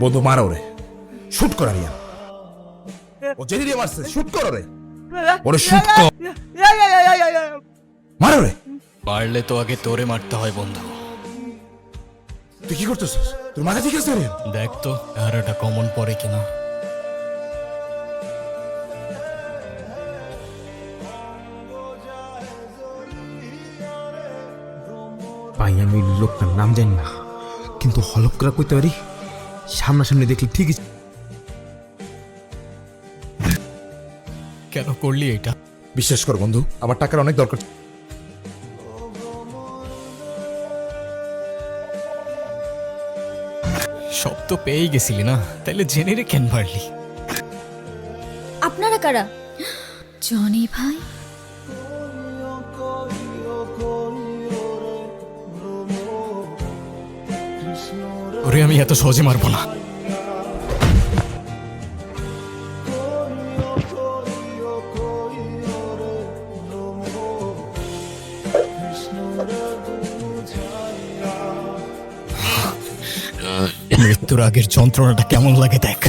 বন্ধু মারো রে, শুট কর রিয়া। ও জেনে দিয়ে মারছে, শুট করো রে, ওরে শুট কর, মারো রে। পারলে তো আগে তোরে মারতে হয় বন্ধু। তুই কি করতেছিস? তোর মাথা ঠিক আছে রে? দেখ তো চেহারাটা কমন পড়ে কিনা। ভাই আমি লোকটার নাম জানি না, কিন্তু হলপ করে কইতে পারি সামনাসামনি দেখলে ঠিকই। কেন করলি এটা? বিশ্বাস কর বন্ধু, আমার টাকার অনেক দরকার। সব তো পেয়েই গেছিলি না, তাইলে জেনে রে কেন মারলি? আপনারা কারা? জনি ভাই? ওরে আমি এত সহজে মারবো না। মৃত্যুর আগের যন্ত্রণাটা কেমন লাগে দেখ।